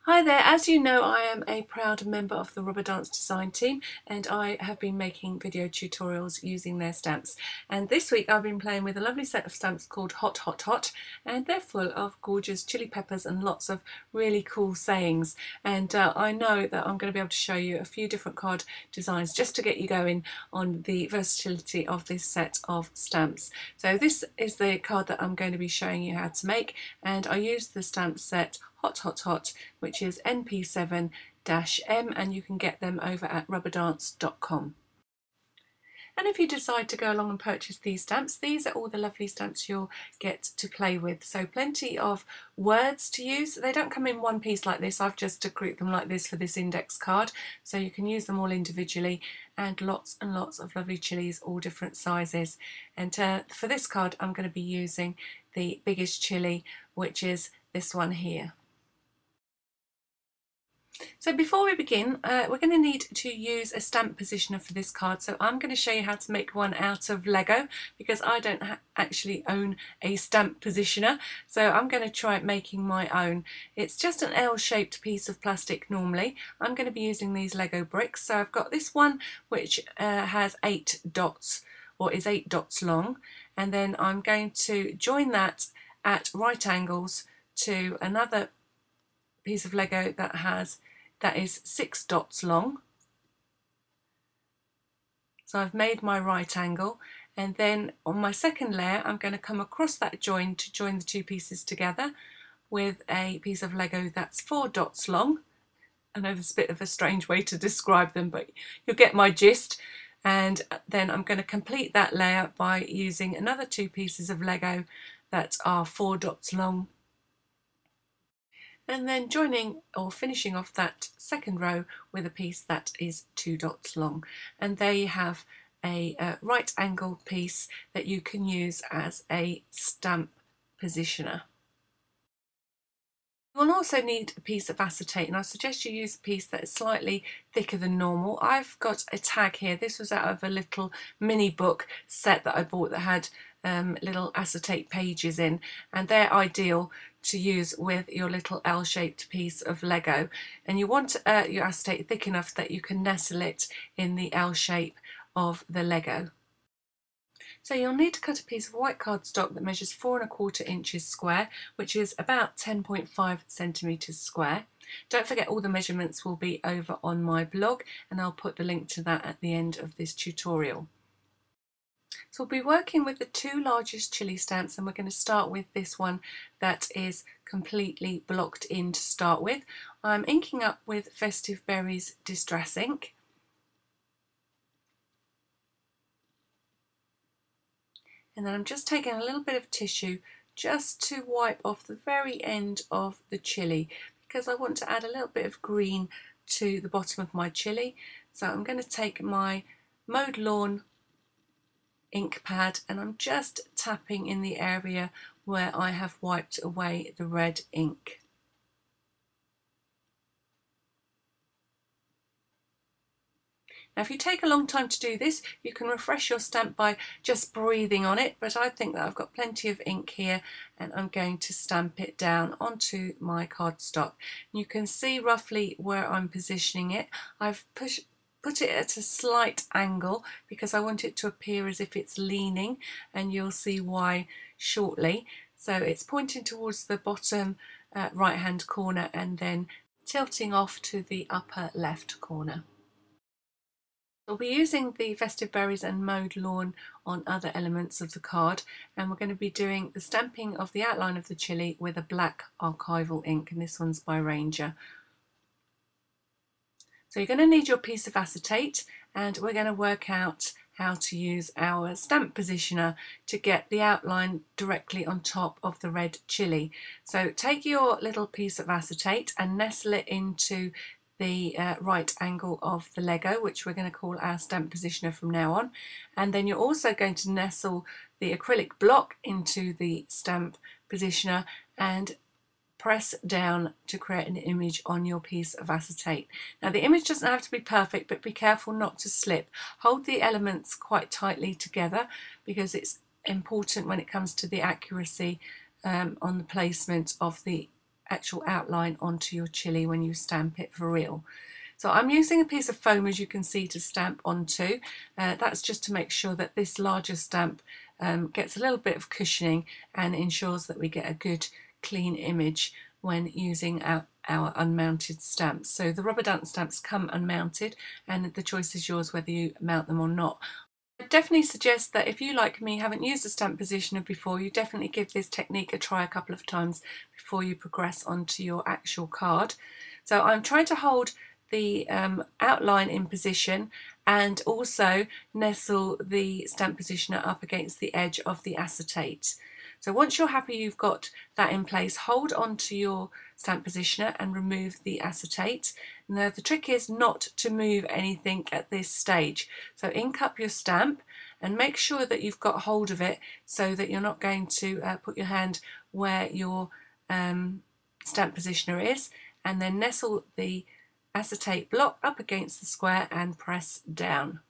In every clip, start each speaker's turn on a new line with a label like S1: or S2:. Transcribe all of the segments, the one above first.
S1: Hi there, as you know I am a proud member of the Rubber Dance design team and I have been making video tutorials using their stamps, and this week I've been playing with a lovely set of stamps called Hot Hot Hot, and they're full of gorgeous chili peppers and lots of really cool sayings, and I know that I'm going to be able to show you a few different card designs just to get you going on the versatility of this set of stamps. So this is the card that I'm going to be showing you how to make, and I used the stamp set Hot Hot Hot, which is NP7-M, and you can get them over at rubberdance.com. And if you decide to go along and purchase these stamps, these are all the lovely stamps you'll get to play with. So plenty of words to use. They don't come in one piece like this. I've just grouped them like this for this index card, so you can use them all individually, and lots of lovely chilies, all different sizes. And for this card I'm going to be using the biggest chili, which is this one here. So before we begin, we're going to need to use a stamp positioner for this card. So I'm going to show you how to make one out of Lego, because I don't actually own a stamp positioner. So I'm going to try making my own. It's just an L-shaped piece of plastic normally. I'm going to be using these Lego bricks. So I've got this one which has 8 dots, or is 8 dots long, and then I'm going to join that at right angles to another piece of Lego that is 6 dots long. So I've made my right angle, and then on my second layer I'm going to come across that join to join the two pieces together with a piece of Lego that's 4 dots long. I know there's a bit of a strange way to describe them, but you'll get my gist. And then I'm going to complete that layer by using another 2 pieces of Lego that are 4 dots long, and then joining or finishing off that second row with a piece that is 2 dots long. And there you have a right angle piece that you can use as a stamp positioner. You'll also need a piece of acetate, and I suggest you use a piece that is slightly thicker than normal. I've got a tag here. This was out of a little mini book set that I bought that had little acetate pages in, and they're ideal to use with your little L-shaped piece of Lego. And you want your acetate thick enough that you can nestle it in the L shape of the Lego. So you'll need to cut a piece of white cardstock that measures 4 1/4 inches square, which is about 10.5 centimetres square. Don't forget, all the measurements will be over on my blog, and I'll put the link to that at the end of this tutorial. So we'll be working with the 2 largest chili stamps, and we're going to start with this one that is completely blocked in to start with. I'm inking up with Festive Berries Distress ink. And then I'm just taking a little bit of tissue just to wipe off the very end of the chili, because I want to add a little bit of green to the bottom of my chili. So I'm going to take my Mowed Lawn ink pad, and I'm just tapping in the area where I have wiped away the red ink. Now if you take a long time to do this, you can refresh your stamp by just breathing on it, but I think that I've got plenty of ink here, and I'm going to stamp it down onto my cardstock. You can see roughly where I'm positioning it. I've put it at a slight angle because I want it to appear as if it's leaning, and you'll see why shortly. So it's pointing towards the bottom right hand corner and then tilting off to the upper left corner. We'll be using the Festive Berries and Mowed Lawn on other elements of the card, and we're going to be doing the stamping of the outline of the chili with a black archival ink, and this one's by Ranger. So you're going to need your piece of acetate, and we're going to work out how to use our stamp positioner to get the outline directly on top of the red chili. So take your little piece of acetate and nestle it into the right angle of the Lego, which we're going to call our stamp positioner from now on. And then you're also going to nestle the acrylic block into the stamp positioner and press down to create an image on your piece of acetate. Now the image doesn't have to be perfect, but be careful not to slip. Hold the elements quite tightly together, because it's important when it comes to the accuracy on the placement of the actual outline onto your chili when you stamp it for real. So I'm using a piece of foam, as you can see, to stamp onto. That's just to make sure that this larger stamp gets a little bit of cushioning and ensures that we get a good clean image when using our unmounted stamps. So the rubber dance stamps come unmounted, and the choice is yours whether you mount them or not. I definitely suggest that if you, like me, haven't used a stamp positioner before, you definitely give this technique a try a couple of times before you progress onto your actual card. So I'm trying to hold the outline in position and also nestle the stamp positioner up against the edge of the acetate. So once you're happy you've got that in place, hold on to your stamp positioner and remove the acetate. Now the trick is not to move anything at this stage. So ink up your stamp and make sure that you've got hold of it so that you're not going to put your hand where your stamp positioner is, and then nestle the acetate block up against the square and press down.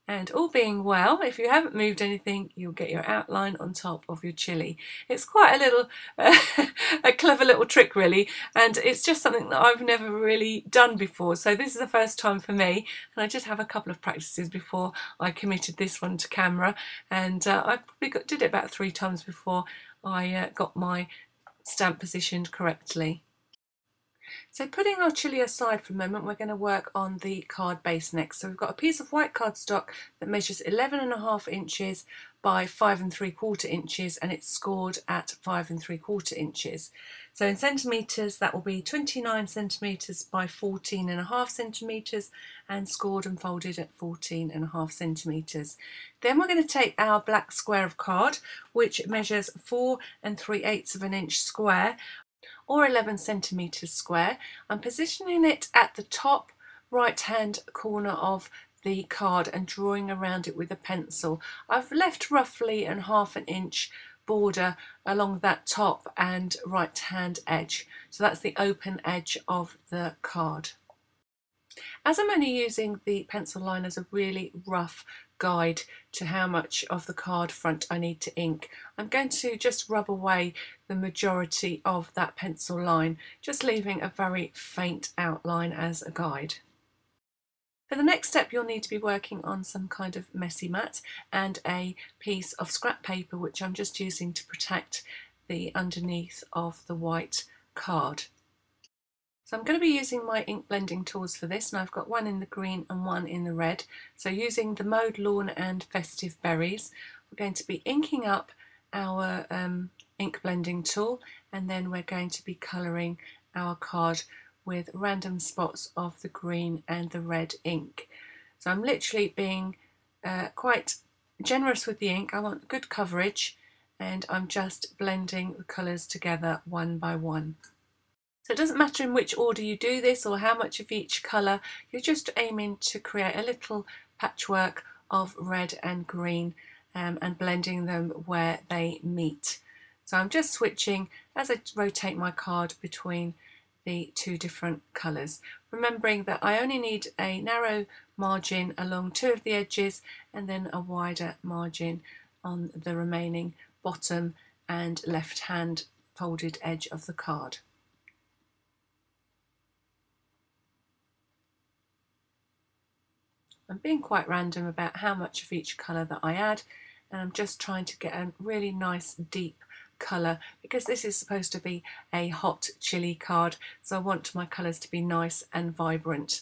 S1: And all being well, if you haven't moved anything, you'll get your outline on top of your chili. It's quite a little, a clever little trick really, and it's just something that I've never really done before. So this is the first time for me, and I just have a couple of practices before I committed this one to camera, and I probably did it about 3 times before I got my stamp positioned correctly. So putting our chili aside for a moment, we're going to work on the card base next. So we've got a piece of white cardstock that measures 11.5 inches by 5 3/4 inches, and it's scored at 5 3/4 inches. So in centimetres, that will be 29 centimetres by 14.5 centimetres, and scored and folded at 14.5 centimetres. Then we're going to take our black square of card, which measures 4 3/8 inch square, or 11 centimetres square. I'm positioning it at the top right hand corner of the card and drawing around it with a pencil. I've left roughly a 1/2 inch border along that top and right hand edge, so that's the open edge of the card. As I'm only using the pencil line as a really rough guide to how much of the card front I need to ink, I'm going to just rub away the majority of that pencil line, just leaving a very faint outline as a guide. For the next step, you'll need to be working on some kind of messy mat and a piece of scrap paper, which I'm just using to protect the underneath of the white card. So I'm going to be using my ink blending tools for this, and I've got one in the green and one in the red. So using the Mowed Lawn and Festive Berries, we're going to be inking up our ink blending tool, and then we're going to be colouring our card with random spots of the green and the red ink. So I'm literally being quite generous with the ink. I want good coverage, and I'm just blending the colours together one by one. So it doesn't matter in which order you do this or how much of each colour, you're just aiming to create a little patchwork of red and green and blending them where they meet. So I'm just switching as I rotate my card between the 2 different colours, remembering that I only need a narrow margin along 2 of the edges and then a wider margin on the remaining bottom and left hand folded edge of the card. I'm being quite random about how much of each colour that I add, and I'm just trying to get a really nice deep colour because this is supposed to be a hot chili card, so I want my colours to be nice and vibrant.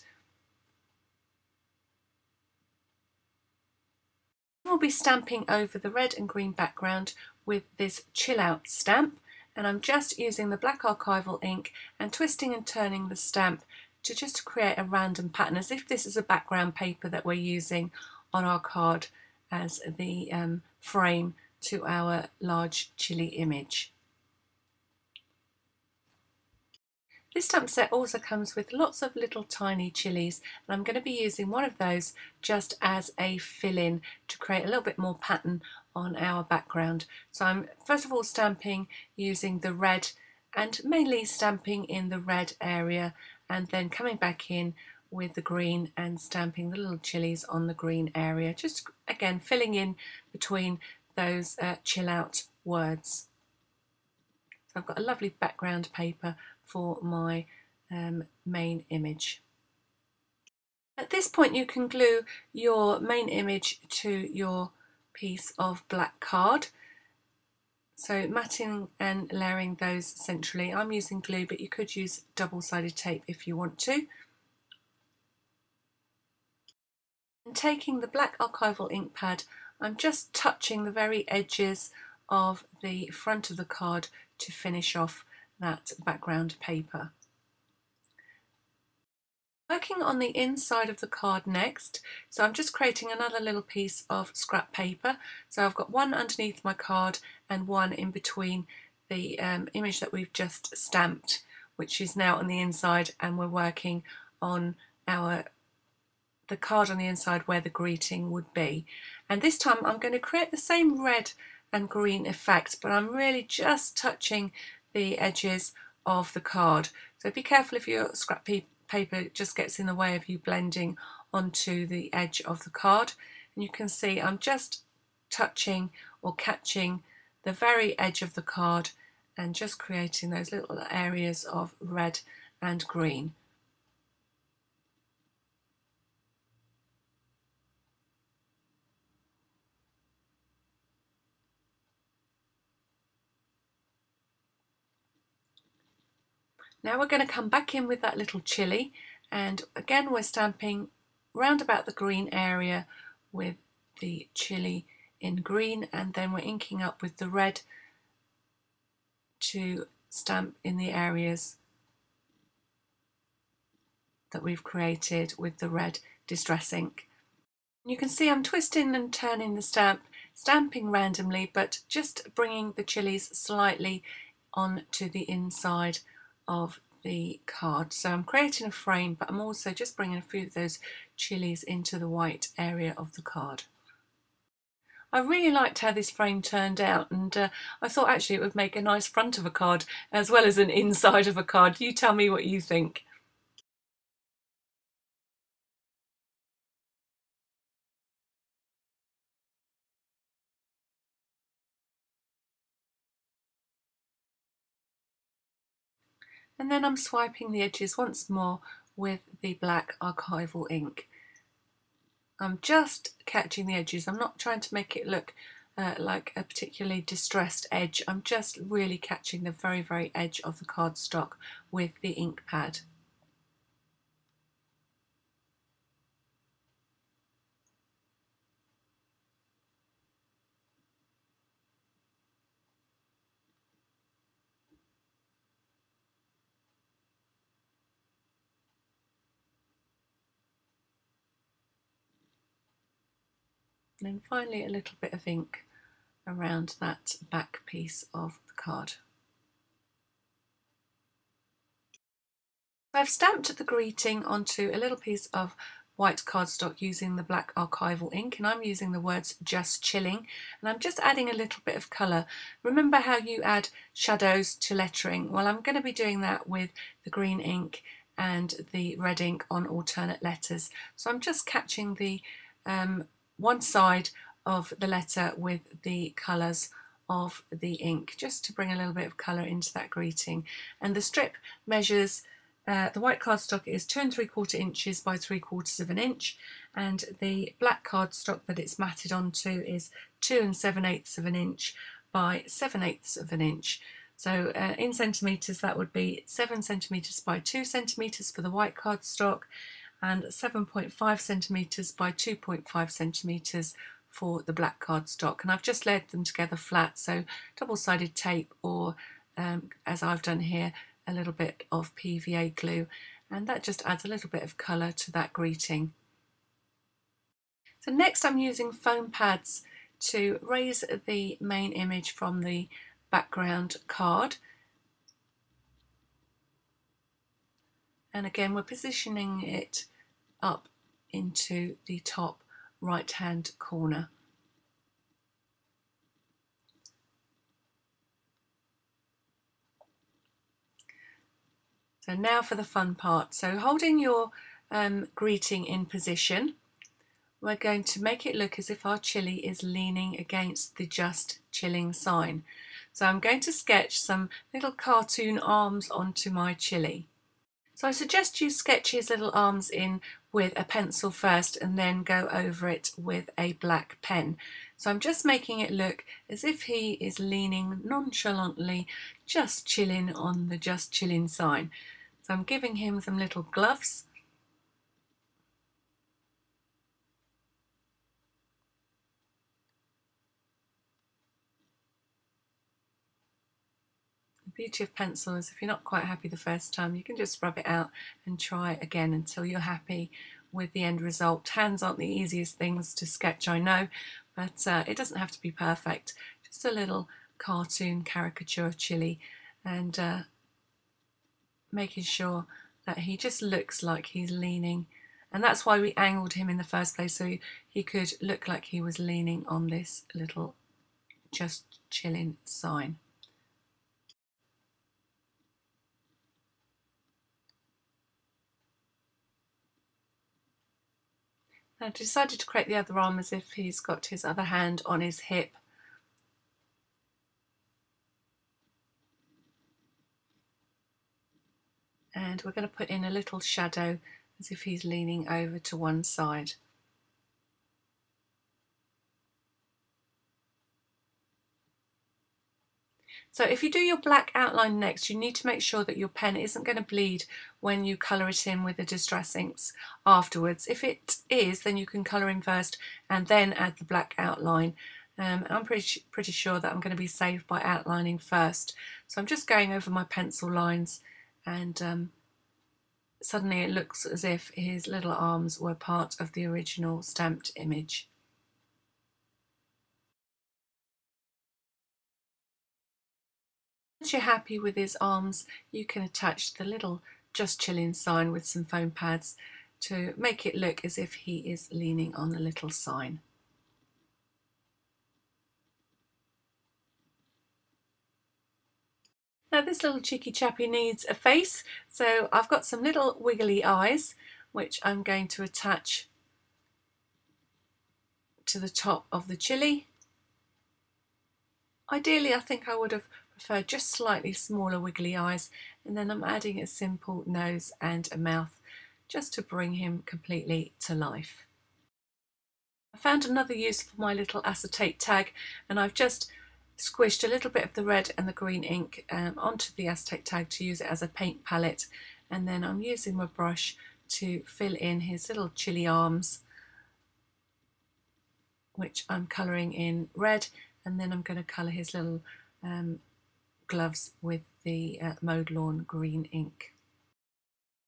S1: We'll be stamping over the red and green background with this Chill Out stamp, and I'm just using the black archival ink and twisting and turning the stamp to just create a random pattern, as if this is a background paper that we're using on our card as the frame to our large chili image. This stamp set also comes with lots of little tiny chilies, and I'm going to be using one of those just as a fill-in to create a little bit more pattern on our background. So I'm first of all stamping using the red, and mainly stamping in the red area, and then coming back in with the green and stamping the little chilies on the green area, just again filling in between those chill out words. I've got a lovely background paper for my main image. At this point you can glue your main image to your piece of black card. So matting and layering those centrally. I'm using glue, but you could use double-sided tape if you want to. And taking the black archival ink pad, I'm just touching the very edges of the front of the card to finish off that background paper. Working on the inside of the card next, so I'm just creating another little piece of scrap paper. So I've got one underneath my card and one in between the image that we've just stamped, which is now on the inside, and we're working on the card on the inside where the greeting would be. And this time I'm going to create the same red and green effect, but I'm really just touching the edges of the card. So be careful if your scrap paper just gets in the way of you blending onto the edge of the card. And you can see I'm just touching or catching the very edge of the card and just creating those little areas of red and green. Now we're going to come back in with that little chili, and again we're stamping round about the green area with the chili in green, and then we're inking up with the red to stamp in the areas that we've created with the red distress ink. You can see I'm twisting and turning the stamp, stamping randomly, but just bringing the chilies slightly onto the inside of the card. So I'm creating a frame, but I'm also just bringing a few of those chilies into the white area of the card. I really liked how this frame turned out, and I thought actually it would make a nice front of a card as well as an inside of a card. You tell me what you think. And then I'm swiping the edges once more with the black archival ink. I'm just catching the edges. I'm not trying to make it look like a particularly distressed edge. I'm just really catching the very, very edge of the cardstock with the ink pad. And then finally a little bit of ink around that back piece of the card. I've stamped the greeting onto a little piece of white cardstock using the black archival ink, and I'm using the words "just chilling," and I'm just adding a little bit of colour. Remember how you add shadows to lettering? Well, I'm going to be doing that with the green ink and the red ink on alternate letters. So I'm just catching the one side of the letter with the colours of the ink, just to bring a little bit of colour into that greeting. And the strip measures, the white cardstock is 2 3/4 inches by 3/4 inch, and the black cardstock that it's matted onto is 2 7/8 inch by 7/8 inch. So in centimetres that would be 7 centimetres by 2 centimetres for the white cardstock, and 7.5 centimetres by 2.5 centimetres for the black cardstock. And I've just laid them together flat, so double-sided tape, or as I've done here, a little bit of PVA glue, and that just adds a little bit of colour to that greeting. So next I'm using foam pads to raise the main image from the background card. And again we're positioning it up into the top right hand corner. So now for the fun part. So holding your greeting in position, we're going to make it look as if our chili is leaning against the "just chilling" sign. So I'm going to sketch some little cartoon arms onto my chili. So I suggest you sketch his little arms in with a pencil first and then go over it with a black pen. So I'm just making it look as if he is leaning nonchalantly, just chilling on the just chilling sign. So I'm giving him some little gloves. The beauty of pencil is if you're not quite happy the first time, you can just rub it out and try again until you're happy with the end result. Hands aren't the easiest things to sketch, I know, but it doesn't have to be perfect. Just a little cartoon caricature of Chilli, and making sure that he just looks like he's leaning. And that's why we angled him in the first place, so he could look like he was leaning on this little just chilling sign. I decided to create the other arm as if he's got his other hand on his hip. And we're going to put in a little shadow as if he's leaning over to one side. So if you do your black outline next, you need to make sure that your pen isn't going to bleed when you colour it in with the Distress inks afterwards. If it is, then you can colour in first and then add the black outline. I'm pretty sure that I'm going to be safe by outlining first. So I'm just going over my pencil lines, and suddenly it looks as if his little arms were part of the original stamped image. Once you're happy with his arms, you can attach the little Just Chillin sign with some foam pads to make it look as if he is leaning on the little sign. Now this little cheeky chappy needs a face, so I've got some little wiggly eyes which I'm going to attach to the top of the chili. Ideally, I think I would have preferred just slightly smaller wiggly eyes, and then I'm adding a simple nose and a mouth just to bring him completely to life. I found another use for my little acetate tag, and I've just squished a little bit of the red and the green ink onto the acetate tag to use it as a paint palette, and then I'm using my brush to fill in his little chili arms, which I'm colouring in red, and then I'm going to colour his little gloves with the Mowed Lawn green ink.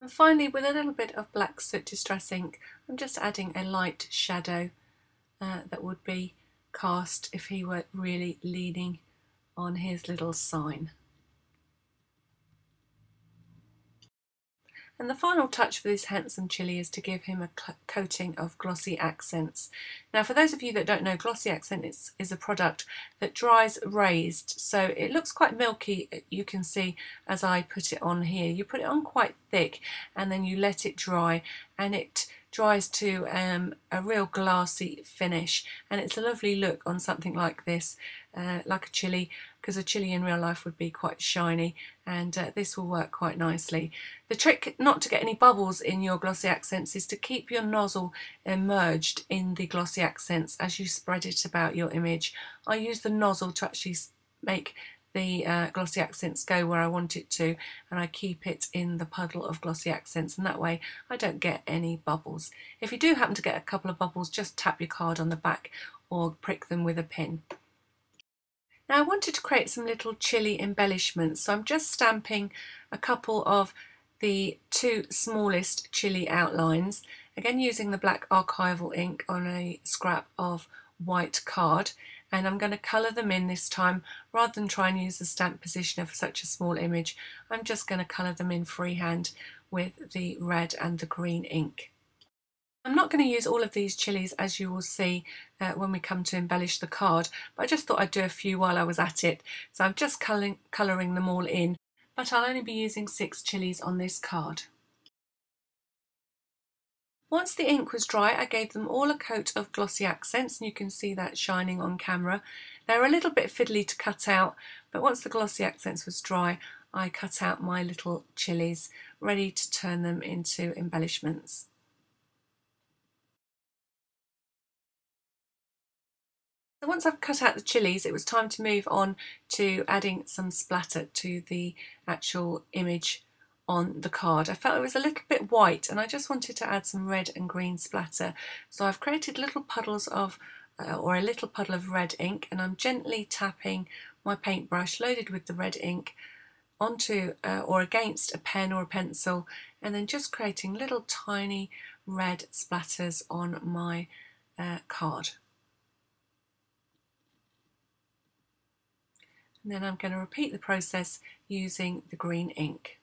S1: And finally, with a little bit of black soot distress ink, I'm just adding a light shadow that would be cast if he were really leaning on his little sign. And the final touch for this handsome chili is to give him a coating of glossy accents. Now, for those of you that don't know, glossy accent is a product that dries raised, so it looks quite milky, you can see as I put it on here. You put it on quite thick and then you let it dry, and it dries to a real glassy finish, and it's a lovely look on something like this, like a chili, because a chili in real life would be quite shiny, and this will work quite nicely. The trick not to get any bubbles in your glossy accents is to keep your nozzle immersed in the glossy accents as you spread it about your image. I use the nozzle to actually make the glossy accents go where I want it to, and I keep it in the puddle of glossy accents, and that way I don't get any bubbles. If you do happen to get a couple of bubbles, just tap your card on the back or prick them with a pin. Now I wanted to create some little chili embellishments, so I'm just stamping a couple of the two smallest chili outlines, again using the black archival ink on a scrap of white card, and I'm going to colour them in this time. Rather than try and use the stamp positioner for such a small image, I'm just going to colour them in freehand with the red and the green ink. I'm not going to use all of these chilies, as you will see when we come to embellish the card, but I just thought I'd do a few while I was at it. So I'm just colouring them all in, but I'll only be using 6 chilies on this card. Once the ink was dry, I gave them all a coat of glossy accents, and you can see that shining on camera. They're a little bit fiddly to cut out, but once the glossy accents was dry, I cut out my little chilies, ready to turn them into embellishments. So once I've cut out the chilies, it was time to move on to adding some splatter to the actual image on the card. I felt it was a little bit white and I just wanted to add some red and green splatter. So I've created little puddles of, or a little puddle of red ink, and I'm gently tapping my paintbrush loaded with the red ink onto or against a pen or a pencil, and then just creating little tiny red splatters on my card. And then I'm going to repeat the process using the green ink.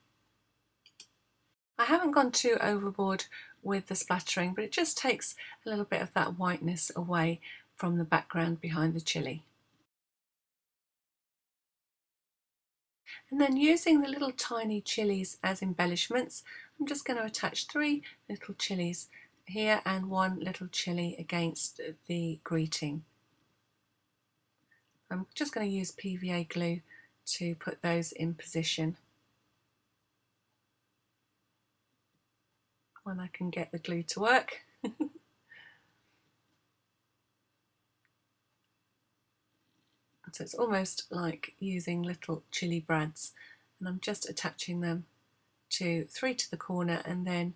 S1: I haven't gone too overboard with the splattering, but it just takes a little bit of that whiteness away from the background behind the chili. And then using the little tiny chilies as embellishments, I'm just going to attach 3 little chilies here and 1 little chili against the greeting. I'm just going to use PVA glue to put those in position when I can get the glue to work. So it's almost like using little chili brads, and I'm just attaching them to 3 to the corner, and then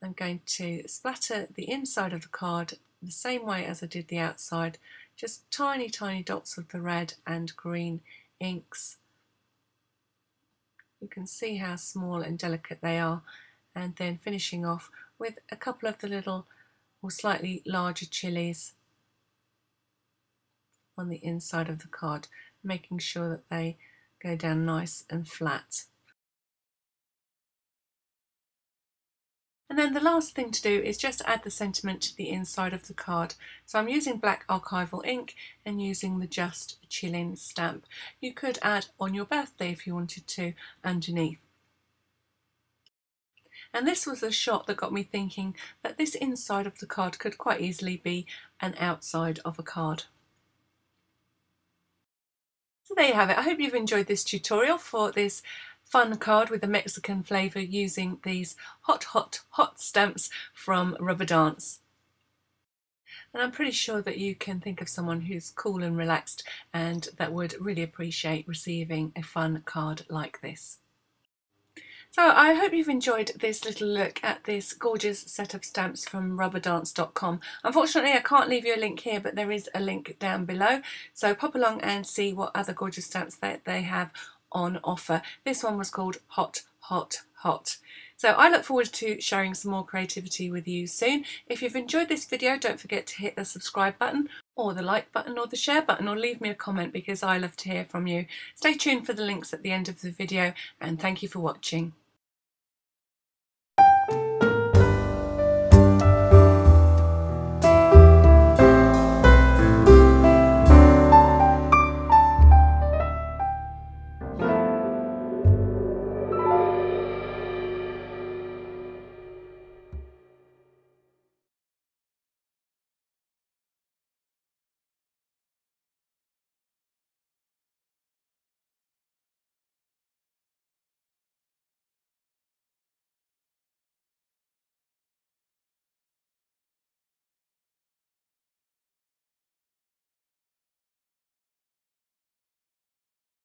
S1: I'm going to splatter the inside of the card the same way as I did the outside, just tiny dots of the red and green inks. You can see how small and delicate they are, and then finishing off with a couple of the little or slightly larger chilies on the inside of the card, making sure that they go down nice and flat. And then the last thing to do is just add the sentiment to the inside of the card. So I'm using black archival ink and using the Just Chillin stamp. You could add on your birthday if you wanted to underneath. And this was a shot that got me thinking that this inside of the card could quite easily be an outside of a card. So there you have it. I hope you've enjoyed this tutorial for this fun card with a Mexican flavour using these hot stamps from Rubber Dance. And I'm pretty sure that you can think of someone who's cool and relaxed and that would really appreciate receiving a fun card like this. So I hope you've enjoyed this little look at this gorgeous set of stamps from rubberdance.com. Unfortunately, I can't leave you a link here, but there is a link down below. So pop along and see what other gorgeous stamps that they have on offer. This one was called Hot. So I look forward to sharing some more creativity with you soon. If you've enjoyed this video, don't forget to hit the subscribe button or the like button or the share button, or leave me a comment because I love to hear from you. Stay tuned for the links at the end of the video, and thank you for watching.